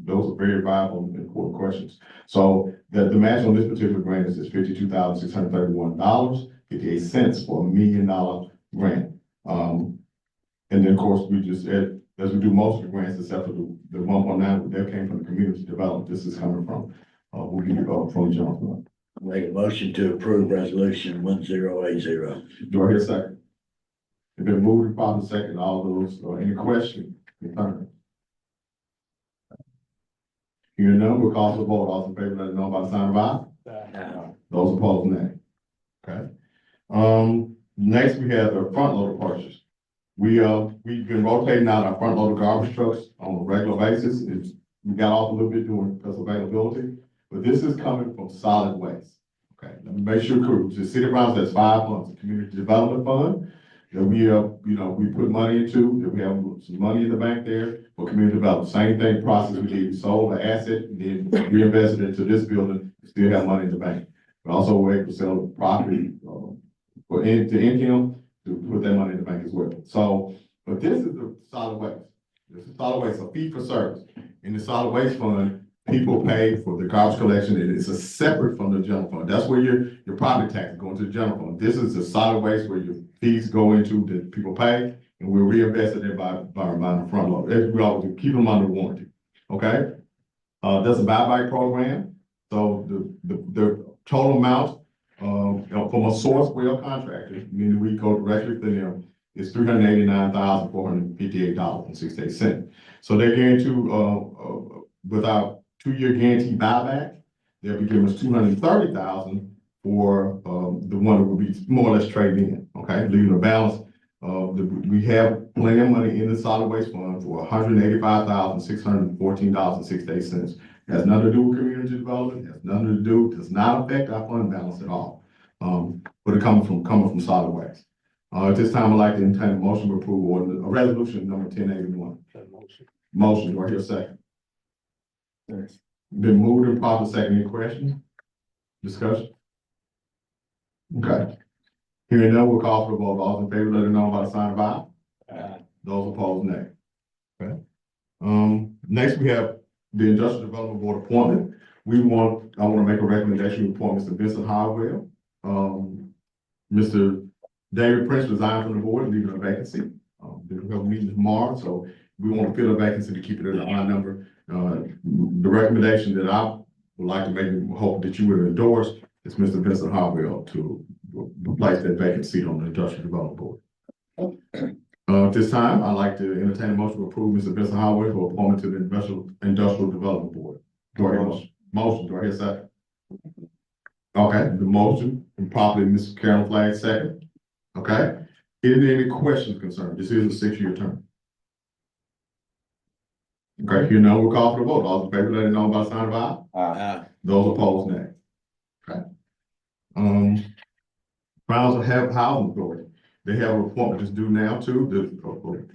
those are very viable and important questions. So the match on this particular grant is $52,631, 58 cents for $1 million grant. And then, of course, we just, as we do most of the grants, except for the 1.9, that came from the community development. This is coming from, from the general fund. Make a motion to approve resolution 1080. Do I hear a second? It's been moved and properly second. All those, any questions? Concerns? Hearing none, we'll call for the vote. All in favor, let it know by the sign of aye. Those opposed, nay. Okay. Next we have the front loader purchase. We've been rotating out our front loader garbage trucks on a regular basis. We got off a little bit doing because of availability, but this is coming from solid waste. Okay, let me make sure, the city of Brownsville has 5 funds, the community development fund, that we we put money into, that we have some money in the bank there for community development. Same thing process we did, we sold the asset, and then reinvested into this building, still have money in the bank. We also were able to sell the property, to income, to put that money in the bank as well. So, but this is the solid waste. This is solid waste, a fee for service. In the solid waste fund, people pay for the garbage collection, and it's a separate from the general fund. That's where your property tax is going to the general fund. This is the solid waste where your fees go into that people pay, and we're reinvested it by the front load. We always do, keep them under warranty. Okay? There's a buyback program. So the total amount from a source well contractor, meaning we go directly to them, is $389,458.68. So they guarantee with our 2-year guarantee buyback, they'll be giving us $230,000 for the one that will be more or less traded in. Okay, leaving a balance. We have plenty of money in the solid waste fund for $185,614.68. Has nothing to do with community development. Has nothing to do. Does not affect our fund balance at all. But it coming from solid waste. At this time, I'd like to entertain a motion to approve a resolution number 1081. Motion. Do I hear a second? Yes. Been moved and properly second. Any questions? Discussion? Okay. Hearing none, we'll call for the vote. All in favor, let it know by the sign of aye. Those opposed, nay. Okay. Next we have the Industrial Development Board appointment. I want to make a recommendation to appoint Mr. Vincent Howell. Mr. David Prince resigned from the board, leaving a vacancy. We have a meeting tomorrow, so we want to fill a vacancy to keep it at a high number. The recommendation that I would like to make, hope that you would endorse, is Mr. Vincent Howell to replace that vacant seat on the Industrial Development Board. At this time, I'd like to entertain a motion to approve Mr. Vincent Howell for appointment to the Industrial Development Board. Do I hear a motion? Do I hear a second? Okay, the motion, and properly Ms. Carolyn Flagg second. Okay, is there any questions concerned? This is a 6-year term. Okay, here now we'll call for the vote. All in favor, let it know by the sign of aye. Those opposed, nay. Okay. Brownsville Housing Authority. They have an appointment that's due now too.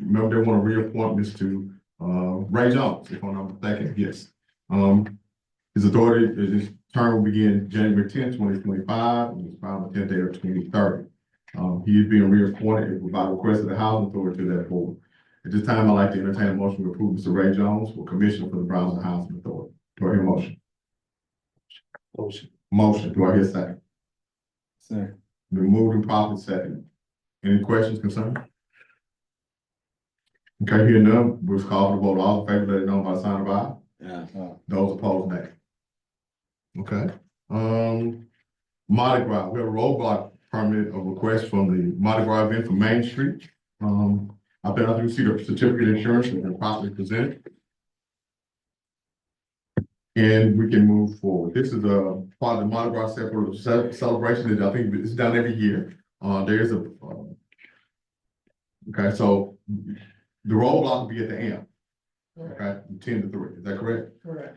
Remember, they want to reappoint Mr. Ray Jones, if I'm not mistaken. Yes. His authority, his term will begin January 10th, 2025, and his final 10th day of 2030. He is being reappointed by request of the Housing Authority to that board. At this time, I'd like to entertain a motion to approve Mr. Ray Jones for Commissioner for the Brownsville Housing Authority. Do I hear a motion? Motion. Do I hear a second? Second. Been moved and properly second. Any questions, concerns? Okay, here none, we'll call for the vote. All in favor, let it know by the sign of aye. Those opposed, nay. Okay. Mardi Gras, we have a roadblock permit, a request from the Mardi Gras event for Main Street. I think you see the certificate of insurance has been properly presented. And we can move forward. This is a part of the Mardi Gras celebration that I think is done every year. There's a, okay, so the roadblock will be at the end. Okay, 10 to 3, is that correct? Correct.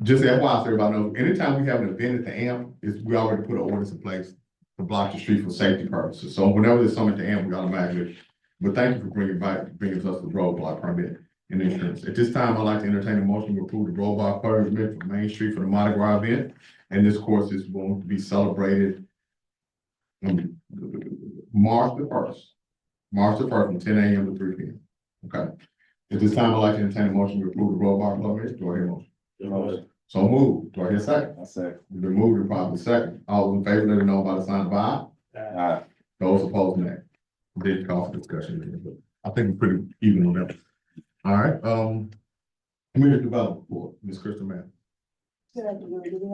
Just FYI, so everybody knows, anytime we have an event at the AMP, we already put an ordinance in place to block the street for safety purposes. So whenever there's something to end, we automatically, but thank you for bringing us the roadblock permit and insurance. At this time, I'd like to entertain a motion to approve the roadblock permit for Main Street for the Mardi Gras event. And this course is going to be celebrated March the first from 10 a.m. to 3 p.m. Okay. At this time, I'd like to entertain a motion to approve the roadblock permit. Do I hear a motion? So moved. Do I hear a second? I say. We've been moved and probably second. All those in favor, let it know by the sign of aye. Those opposed, nay. Did call for discussion, but I think we're pretty even on that. All right, community development board, Ms. Crystal Mann. Do we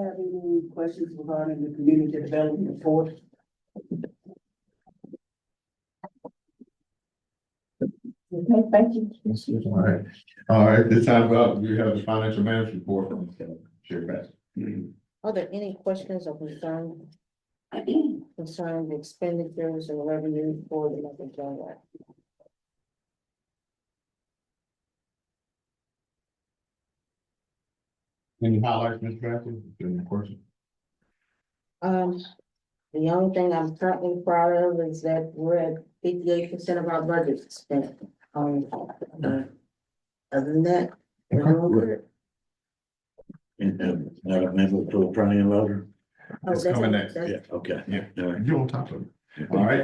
have any questions regarding the community development report? Okay, thank you. All right, this time we have the financial management report from Chair Bass. Are there any questions or concerns concerning the expenditures and revenue for the month of January? Any highlights, Mr. Bass? Any questions? The only thing I'm currently proud of is that we're at 58% of our budget spent. Other than that, we're doing good. And, not a member for the front end loader? Oh, It's that's- coming next. that's- Yeah, okay. Yeah. All right. You on top of it. All right,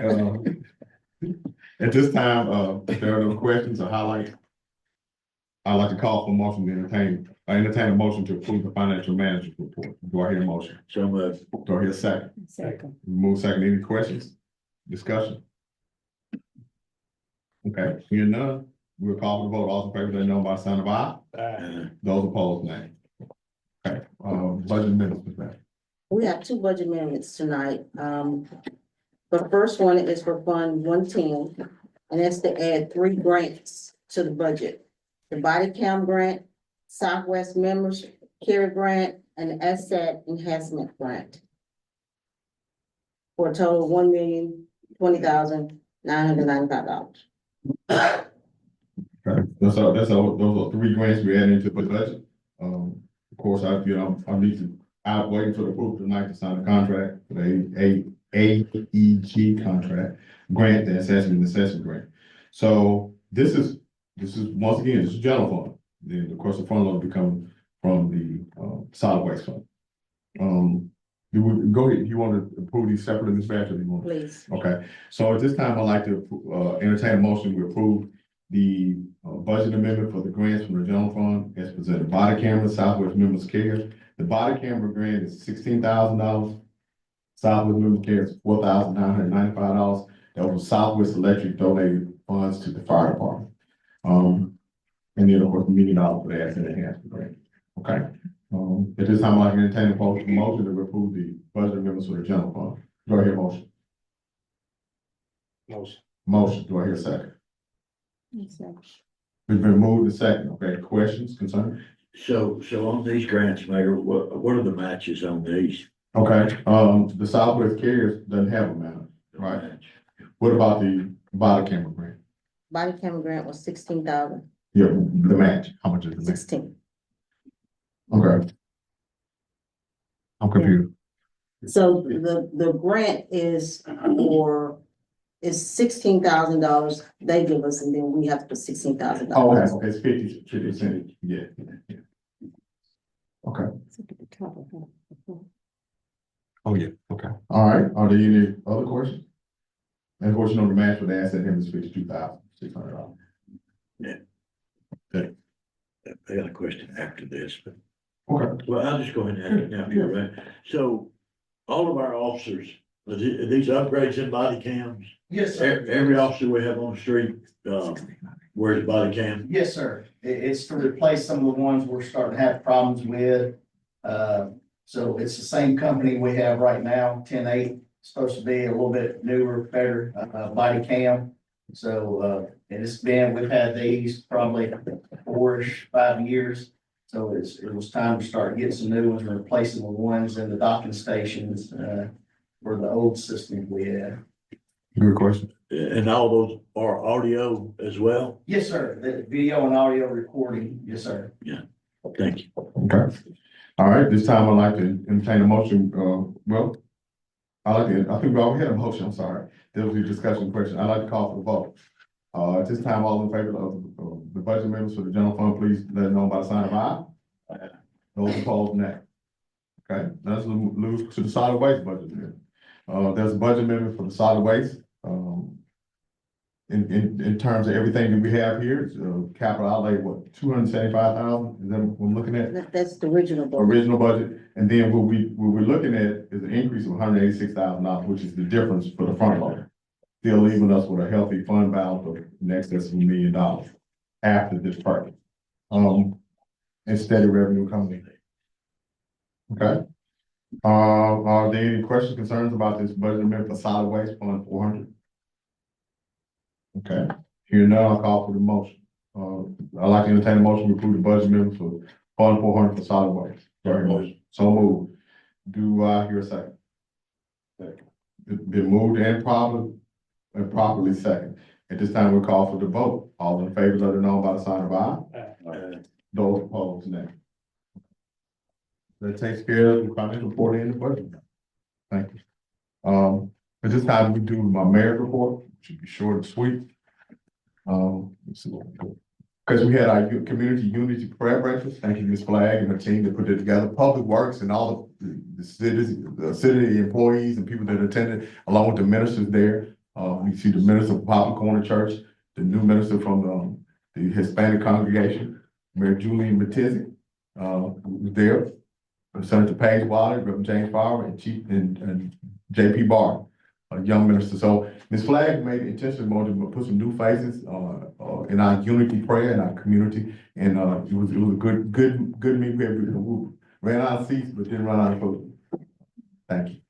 at this time, if there are no questions or highlights, I'd like to call for motion to entertain a motion to approve the financial management report. Do I hear a motion? So much. Do I hear a second? Second. Move second. Any questions? Discussion? Okay, hearing none, we'll call for the vote. All in favor, let it know by the sign of aye. Those opposed, nay. Okay, budget amendments, Ms. Bass. We have two budget amendments tonight. The first one is for Fund 110, and that's to add 3 grants to the budget. The body cam grant, Southwest Members Care Grant, and the Asset Enhancement Grant. For a total of $1,020,995. Okay, those are 3 grants we added into the budget. Of course, I need to, I'm waiting for the approval tonight to sign the contract for the AEG contract, grant, the assessment grant. So this is once again, this is general fund. Then of course, the fund will become from the solid waste fund. Go ahead, you want to approve these separately, Ms. Bass, or do you want? Please. Okay, so at this time, I'd like to entertain a motion to approve the budget amendment for the grants from the general fund as presented. Body camera, Southwest Members Care. The body camera grant is $16,000. Southwest Members Care is $4,995. That was Southwest Electric donated funds to the fire department. And then of course, $1 million for the asset enhancement grant. Okay. At this time, I'd like to entertain a motion to approve the budget amendments for the general fund. Do I hear a motion? Motion. Do I hear a second? It's been moved and second. Okay, questions, concerns? So on these grants, Mayor, what are the matches on these? Okay, the Southwest Cares doesn't have a match, right? What about the body camera grant? Body camera grant was 16,000. Yeah, the match, how much is the match? 16. Okay. I'm confused. So the grant is $16,000 they give us, and then we have to put $16,000. Oh, okay, it's 50%, yeah. Okay, oh, yeah, okay. All right, are there any other questions? And of course, you know, the match for the asset him is $52,600. I got a question after this, but, Okay. well, I'll just go ahead and ask it now, if you're right. So all of our officers, are these upgrades in body cams? Yes, sir. Every officer we have on the street, wears a body cam? Yes, sir. It's to replace some of the ones we're starting to have problems with. So it's the same company we have right now, 10-8, supposed to be a little bit newer, better, body cam. So, and we've had these probably 5 years. So it was time to start getting some new ones and replacing the ones in the docking stations, for the old system we had. Good question. And all those are audio as well? Yes, sir. The video and audio recording. Yes, sir. Thank you. Okay. All right, this time I'd like to entertain a motion, well, I think we already had a motion, I'm sorry. There was a discussion question. I'd like to call for the vote. At this time, all in favor of the budget amendments for the general fund, please let it know by the sign of aye. Those opposed, nay. Okay, let's move to the solid waste budget amendment. There's a budget amendment for the solid waste. In terms of everything that we have here, it's capital outlay, what, 275,000? Is that what we're looking at? That's the original budget. Original budget, and then what we're looking at is an increase of $186,000, which is the difference for the front loader. Still leaving us with a healthy fund balance of in excess of $1 million after this purchase. And steady revenue coming in. Okay. Are there any questions, concerns about this budget amendment for solid waste fund 400? Okay, here now I'll call for the motion. I'd like to entertain a motion to approve the budget amendment for fund 400 for solid waste. Motion. So moved. Do I hear a second? Second. Been moved and properly second. At this time, we'll call for the vote. All in favor, let it know by the sign of aye. Those opposed, nay. That takes care of the financial report and the budget. Thank you. At this time, we do my mayor's report, should be short and sweet. Because we had our community unity prayer breakfast. Thank you, Ms. Flagg and her team that put it together. Public Works and all the city employees and people that attended, along with the ministers there. You see the minister from Poplar Corner Church, the new minister from the Hispanic congregation, Mayor Julian Matizzi, was there. Senator Paige Wilder, Reverend James Farmer, and J.P. Barr, a young minister. So Ms. Flagg made the intentional to put some new faces in our unity prayer in our community, and it was a good meeting. We ran out of seats, but didn't run out of food. Thank you.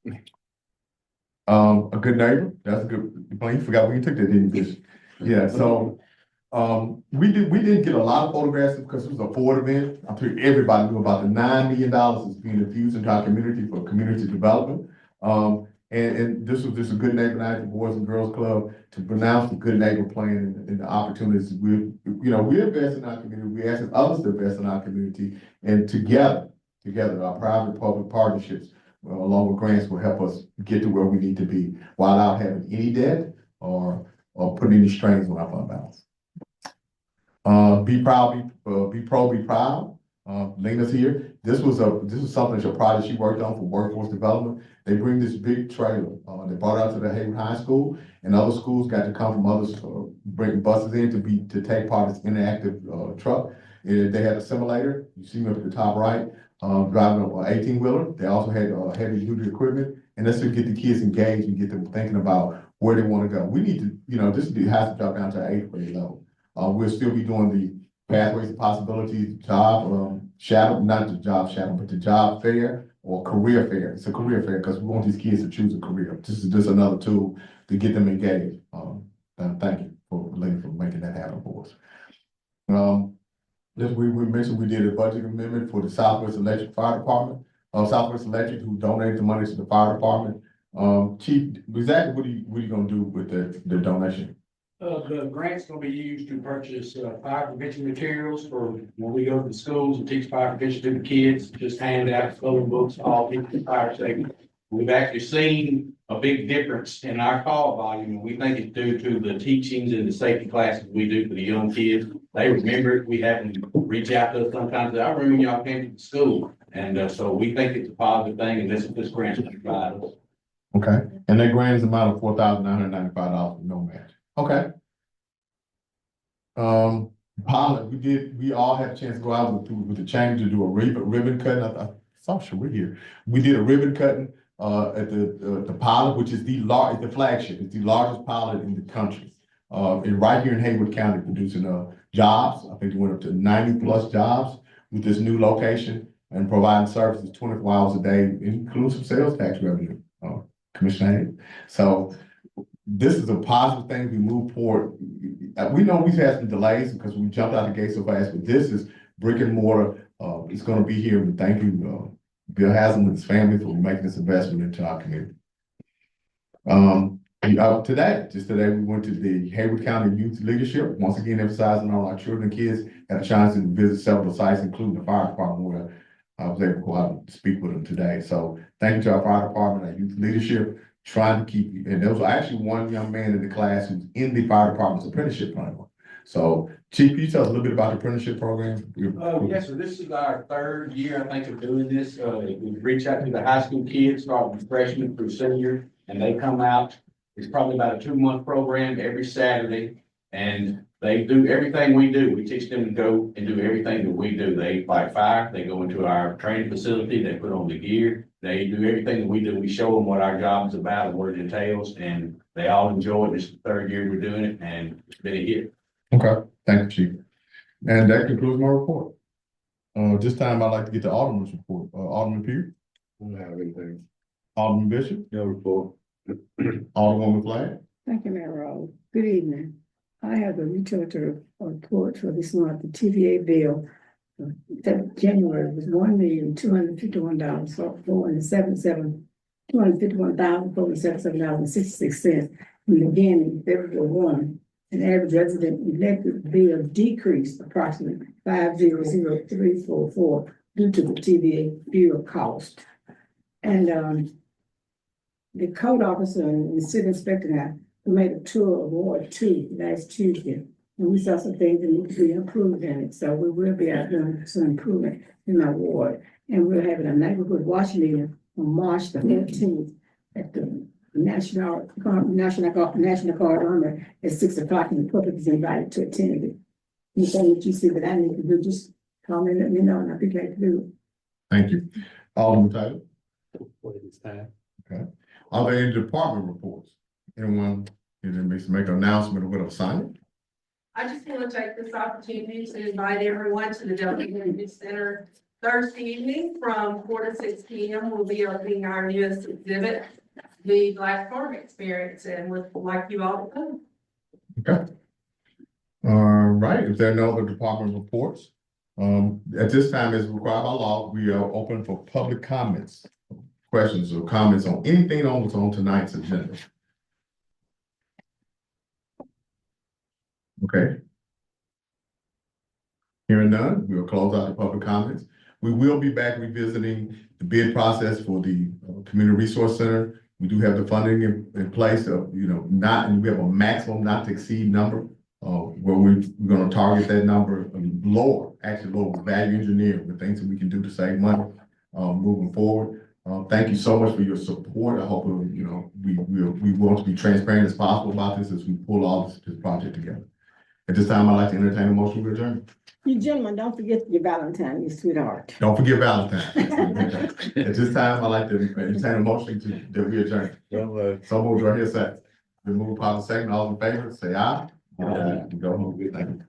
A good neighbor. That's a good. You forgot when you took that, didn't you? Yeah. So. We didn't get a lot of photographs because it was a Ford event. I'm sure everybody knew about the $9 million that's being infused into our community for community development. And this was just a good neighbor night, the Boys and Girls Club, to pronounce the good neighbor plan and the opportunities. We invest in our community. We ask others to invest in our community, and together, our private-public partnerships, along with grants, will help us get to where we need to be, without having any debt or putting any strains on our fund balance. Be proud, be proud. Lena's here. This was something that's a project she worked on for workforce development. They bring this big trailer. They brought it out to the Hayward High School, and other schools got to come from others, bring buses in to take part in this interactive truck. And they had a simulator. You see me up at the top right, driving an 18-wheeler. They also had heavy duty equipment, and that's to get the kids engaged and get them thinking about where they want to go. We need to, this has to drop down to an 8th grade level. We'll still be doing the pathways and possibilities, job shadow, not the job shadow, but the job fair or career fair. It's a career fair because we want these kids to choose a career. This is just another tool to get them engaged. Thank you for making that happen for us. We mentioned we did a budget amendment for the Southwest Electric Fire Department. Southwest Electric, who donated the money to the fire department. Chief, exactly what are you gonna do with the donation? The grant's gonna be used to purchase fire prevention materials for when we go to the schools and teach fire prevention to the kids, just hand out coloring books, all people fire safety. We've actually seen a big difference in our call volume, and we think it's due to the teachings and the safety classes we do for the young kids. They remember it. We have them reach out to us sometimes. I remember when y'all came to the school, and so we think it's a positive thing, and this grant's gonna provide us. Okay, and that grant is amount of $4,995 with no match. Okay. Pilot, we all had a chance to go out with the change to do a ribbon cutting. I saw sure here. We did a ribbon cutting at the pilot, which is the flagship. It's the largest pilot in the country. And right here in Haywood County, producing jobs. I think we went up to 90+ jobs with this new location and providing services 24 hours a day, inclusive sales tax revenue. Commissioner. So this is a positive thing. We move forward. We know we've had some delays because we jumped out the gate so fast, but this is brick and mortar. It's going to be here. And thank you, Bill Haslam and his family, for making this investment into our community. Today, we went to the Haywood County Youth Leadership, once again emphasizing on our children and kids, had a chance to visit several sites, including the fire department, where I was able to go out and speak with them today. So thank you to our fire department, our youth leadership, trying to keep, and there was actually one young man in the class who's in the fire department's apprenticeship program. So Chief, can you tell us a little bit about the apprenticeship program? Yes, sir. This is our third year, I think, of doing this. We reach out to the high school kids, starting from freshman through senior, and they come out. It's probably about a 2-month program every Saturday, and they do everything we do. We teach them to go and do everything that we do. They fight fire, they go into our training facility, they put on the gear, they do everything that we do. We show them what our job is about and what it entails, and they all enjoy it. This is the third year we're doing it, and it's been a hit. Okay, thank you, Chief. And that concludes my report. This time I'd like to get the Alderman's report. Alderman Pugh? I don't have anything. Alderman Bishop? No report. Alderwoman Flagg? Thank you, Mayor Rawl. Good evening. I have the utility report for this month, the TVA bill. That January was $1,251,477, $251,477.66. And again, in February 1, an average resident electric bill decreased approximately 5,00344 due to the TVA bill cost. And the code officer and the city inspector and I made a tour of Ward 2 last Tuesday, and we saw some things that need to be improved in it. So we will be out doing some improvement in my ward. And we're having a neighborhood watch meeting on March the 14th at the National Guard Armory at 6 o'clock, and the public is invited to attend it. Anything that you see that I need to do, just call me and let me know, and I'll be glad to do it. Thank you. Alderman Taylor? For this time. Okay. Are there any department reports? Anyone can make an announcement of what assignment? I just want to take this opportunity to invite everyone to the Delta Community Center Thursday evening from 4 to 6 p.m. We'll be opening our newest exhibit, the Black Farm Experience, and would like you all to come. Okay. All right, if there are no other department reports, at this time, as required by law, we are open for public comments, questions or comments on anything on tonight's agenda. Okay. Hearing none, we'll close out the public comments. We will be back revisiting the bid process for the Community Resource Center. We do have the funding in place of, we have a maximum not to exceed number, where we're gonna target that number lower value engineer with things that we can do to save money, moving forward. Thank you so much for your support. I hope, we want to be transparent as possible about this as we pull all this project together. At this time, I'd like to entertain a motion to adjourn. You gentlemen, don't forget your Valentine, your sweetheart. Don't forget Valentine. At this time, I'd like to entertain a motion that we adjourn. So moved right here, second. We move upon the second, all in favor, say aye. Go home. Thank you.